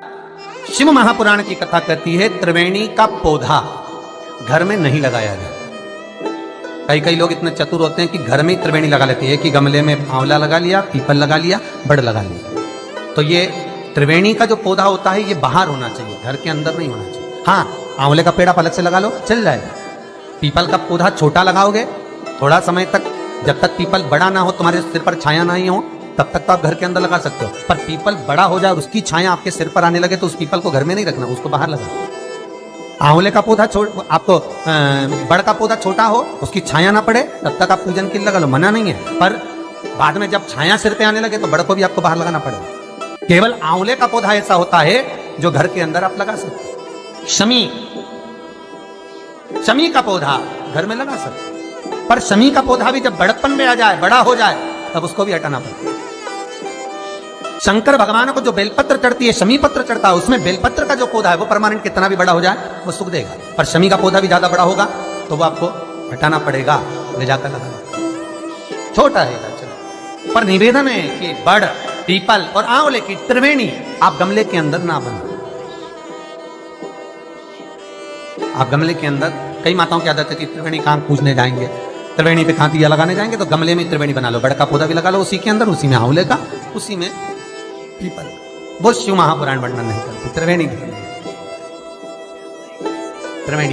शिव महापुराण की कथा कहती है त्रिवेणी का पौधा घर में नहीं लगाया जाए। कई लोग इतने चतुर होते हैं कि घर में ही त्रिवेणी लगा लेते हैं कि गमले में आंवला लगा लिया, पीपल लगा लिया, बड़ लगा लिया। तो ये त्रिवेणी का जो पौधा होता है ये बाहर होना चाहिए, घर के अंदर नहीं होना चाहिए। हाँ, आंवले का पेड़ आप अलग से लगा लो, चल जाएगा। पीपल का पौधा छोटा लगाओगे, थोड़ा समय तक, जब तक पीपल बड़ा ना हो, तुम्हारे सिर पर छाया नहीं हो, तब तक तो आप घर के अंदर लगा सकते हो। पर पीपल बड़ा हो जाए और उसकी छाया आपके सिर पर आने लगे तो उस पीपल को घर में नहीं रखना, उसको बाहर लगाओ। आंवले का पौधा आपको बड़ का पौधा छोटा हो, उसकी छाया ना पड़े, तब तक आप पूजन के लिए लगा लो, मना नहीं है। पर बाद में जब छाया सिर पे आने लगे तो बड़ को भी आपको बाहर लगाना पड़ेगा। केवल आंवले का पौधा ऐसा होता है जो घर के अंदर आप लगा सकते हो। शमी का पौधा घर में लगा सकते, पर शमी का पौधा भी जब बड़प्पन में आ जाए, बड़ा हो जाए, तब उसको भी हटाना पड़ता। शंकर भगवान को जो बेलपत्र चढ़ती है, शमी पत्र चढ़ता है, उसमें बेलपत्र का जो पौधा है वो परमानेंट कितना भी बड़ा हो जाए वो सुख देगा। पर शमी का पौधा भी ज्यादा बड़ा होगा तो वो आपको हटाना पड़ेगा, ले जाकर लगाना। छोटा है चलो, पर निवेदन है कि बड़, पीपल और आंवले की त्रिवेणी आप गमले के अंदर ना बनाओ। आप गमले के अंदर, कई माताओं की आदत है कि त्रिवेणी कहां पूजने जाएंगे, त्रिवेणी पे कहां दिया लगाने जाएंगे, तो गमले में त्रिवेणी बना लो, बड़ का पौधा भी लगा लो उसी के अंदर, उसी में आंवले का, उसी में पीपल। वो शिव महापुराण वर्णन नहीं करती। त्रिवेणी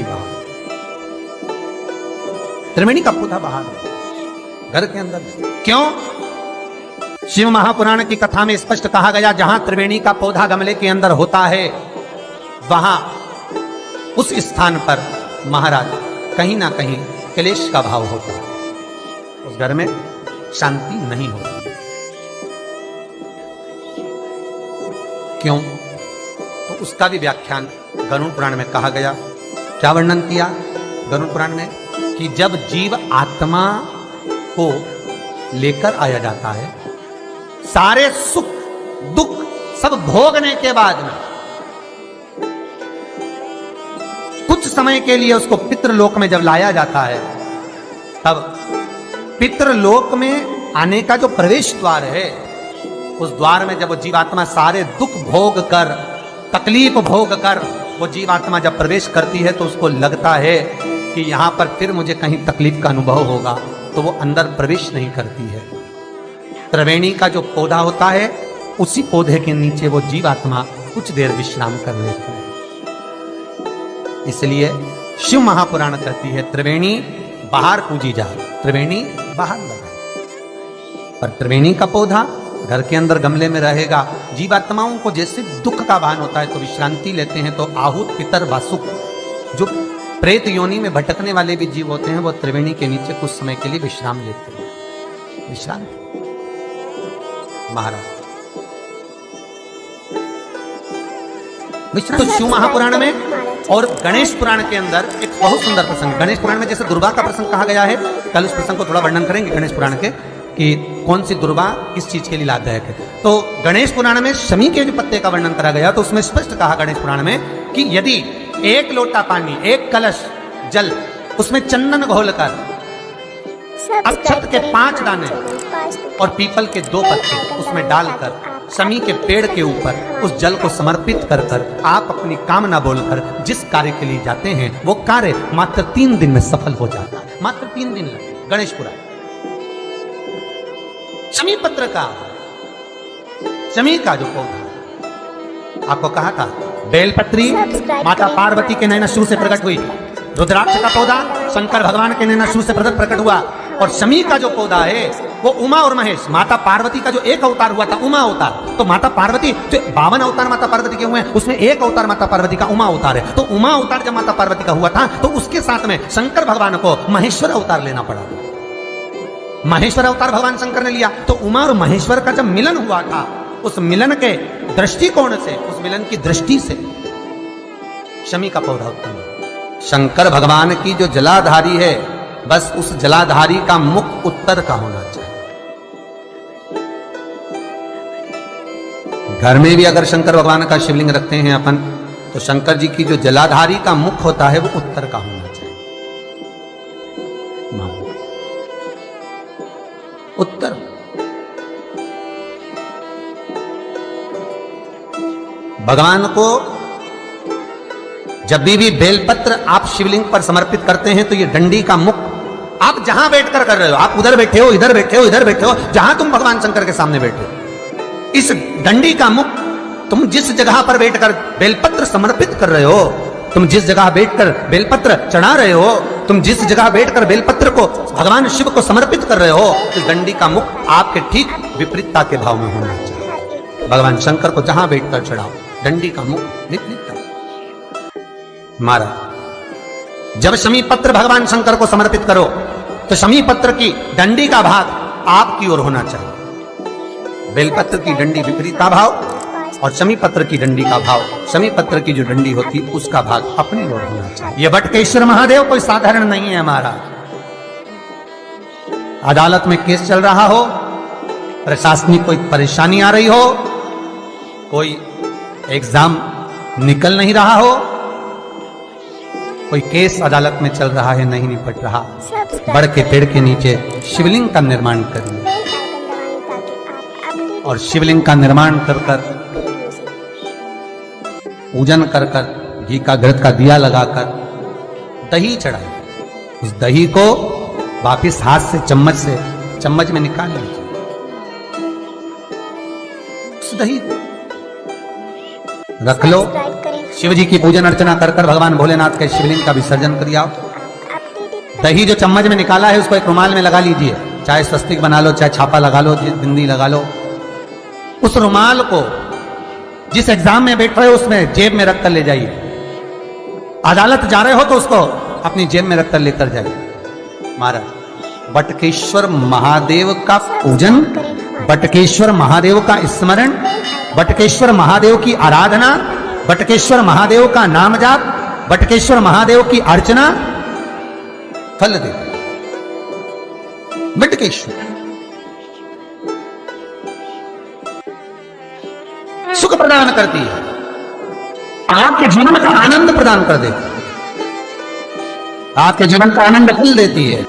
बाहर, त्रिवेणी का पौधा बाहर, घर के अंदर क्यों? शिव महापुराण की कथा में स्पष्ट कहा गया, जहां त्रिवेणी का पौधा गमले के अंदर होता है वहां उस स्थान पर महाराज कहीं ना कहीं क्लेश का भाव होता है, उस घर में शांति नहीं होती। क्यों? तो उसका भी व्याख्यान गरुड़ पुराण में कहा गया। क्या वर्णन किया गरुड़ पुराण में? कि जब जीव आत्मा को लेकर आया जाता है, सारे सुख दुख सब भोगने के बाद में कुछ समय के लिए उसको पितृलोक में जब लाया जाता है, तब पितृलोक में आने का जो प्रवेश द्वार है, उस द्वार में जब वो जीवात्मा सारे दुख भोग कर, तकलीफ भोग कर वो जीवात्मा जब प्रवेश करती है तो उसको लगता है कि यहां पर फिर मुझे कहीं तकलीफ का अनुभव होगा, तो वो अंदर प्रवेश नहीं करती है। त्रिवेणी का जो पौधा होता है, उसी पौधे के नीचे वो जीवात्मा कुछ देर विश्राम कर लेती है। इसलिए शिव महापुराण कहती है त्रिवेणी बाहर पूजी जाए, त्रिवेणी बाहर लगा। पर त्रिवेणी का पौधा घर के अंदर गमले में रहेगा। जीवात्माओं को जैसे दुख का भान होता है तो विश्रांति लेते हैं, तो आहूत पितर वासुक, जो प्रेत योनि में भटकने वाले भी जीव होते हैं, वो त्रिवेणी के नीचे कुछ समय के लिए विश्राम लेते हैं। विश्राम महाराज विश्राम। तो शिव महापुराण में और गणेश पुराण के अंदर एक बहुत सुंदर प्रसंग, गणेश पुराण में जैसे दुर्गा का प्रसंग कहा गया है, कल उस प्रसंग को थोड़ा वर्णन करेंगे गणेश पुराण के, कि कौन सी दुर्गा किस चीज के लिए लाभदायक है। तो गणेश पुराण में शमी के जो पत्ते का वर्णन करा गया, तो उसमें स्पष्ट कहा गणेश पुराण में कि यदि एक लोटा पानी, एक कलश जल, उसमें चंदन घोलकर, अक्षत के 5 दाने और पीपल के 2 पत्ते उसमें डालकर शमी के पेड़ के ऊपर उस जल को समर्पित कर कर आप अपनी कामना बोलकर जिस कार्य के लिए जाते हैं, वो कार्य मात्र 3 दिन में सफल हो जाता है। मात्र 3 दिन लगे। गणेश पुराण शमी पत्र का, शमी का जो पौधा आपको कहा था, बेलपत्री माता पार्वती के नैनशू से प्रकट हुई, रुद्राक्ष का पौधा शंकर भगवान के नैनशू से प्रकट हुआ, और शमी का जो पौधा है वो उमा और महेश, माता पार्वती का जो एक अवतार हुआ था, उमा अवतार। तो माता पार्वती जो 52 अवतार माता पार्वती के हुए हैं, उसमें एक अवतार माता पार्वती का उमा अवतार है। तो उमा अवतार जब माता पार्वती का हुआ था, तो उसके साथ में शंकर भगवान को महेश्वर अवतार लेना पड़ा। महेश्वर अवतार भगवान शंकर ने लिया। तो उमा और महेश्वर का जब मिलन हुआ था, उस मिलन के दृष्टिकोण से, उस मिलन की दृष्टि से शमी का पौधा उत्पन्न। शंकर भगवान की जो जलाधारी है, बस उस जलाधारी का मुख उत्तर का होना चाहिए। घर में भी अगर शंकर भगवान का शिवलिंग रखते हैं अपन, तो शंकर जी की जो जलाधारी का मुख होता है वो उत्तर का होना चाहिए। उत्तर भगवान को जब भी बेलपत्र आप शिवलिंग पर समर्पित करते हैं तो ये डंडी का मुख आप जहां बैठकर कर रहे हो, आप उधर बैठे हो, इधर बैठे हो, इधर बैठे हो, जहां तुम भगवान शंकर के सामने बैठे हो, इस डंडी का मुख तुम जिस जगह पर बैठकर बेलपत्र समर्पित कर रहे हो, तुम जिस जगह बैठकर बेलपत्र चढ़ा रहे हो, तुम जिस जगह बैठकर बेलपत्र को भगवान शिव को समर्पित कर रहे हो, इस डंडी का मुख आपके ठीक विपरीतता के भाव में होना चाहिए। भगवान शंकर को जहां बैठकर चढ़ाओ, डंडी का मुख विपरीतता। महाराज जब शमी पत्र भगवान शंकर को समर्पित करो तो शमी पत्र की डंडी का भाग आपकी ओर होना चाहिए। बेलपत्र की डंडी विपरीता भाव और शमी पत्र की डंडी का भाव, शमी पत्र की जो डंडी होती उसका भाग अपनी ओर होना चाहिए। यह बटकेश्वर महादेव कोई साधारण नहीं है महाराज। अदालत में केस चल रहा हो, प्रशासनिक कोई परेशानी आ रही हो, कोई एग्जाम निकल नहीं रहा हो, कोई केस अदालत में चल रहा है, नहीं निपट रहा, बड़ के पेड़ के नीचे शिवलिंग का निर्माण करिए और शिवलिंग का निर्माण कर कर पूजन कर कर घी का घृत का दिया लगाकर दही चढ़ाइए। उस दही को वापिस हाथ से चम्मच में निकाल लीजिए। उस दही रख लो, शिव जी की पूजन अर्चना कर कर भगवान भोलेनाथ के शिवलिंग का विसर्जन कर आओ। दही जो चम्मच में निकाला है उसको एक रुमाल में लगा लीजिए, चाहे स्वस्तिक बना लो, चाहे छापा लगा लो, बिंदी लगा लो। उस रुमाल को जिस एग्जाम में बैठ रहे हो उसमें जेब में रखकर ले जाइए। अदालत जा रहे हो तो उसको अपनी जेब में रखकर लेकर जाइए। महाराज बटकेश्वर महादेव का पूजन, बटकेश्वर महादेव का स्मरण, बटकेश्वर महादेव की आराधना, बटकेश्वर महादेव का नाम जाप, बटकेश्वर महादेव की अर्चना फल दे। बटकेश्वर सुख प्रदान करती है, आपके जीवन का आनंद प्रदान कर देती है, आपके जीवन का आनंद फल देती है।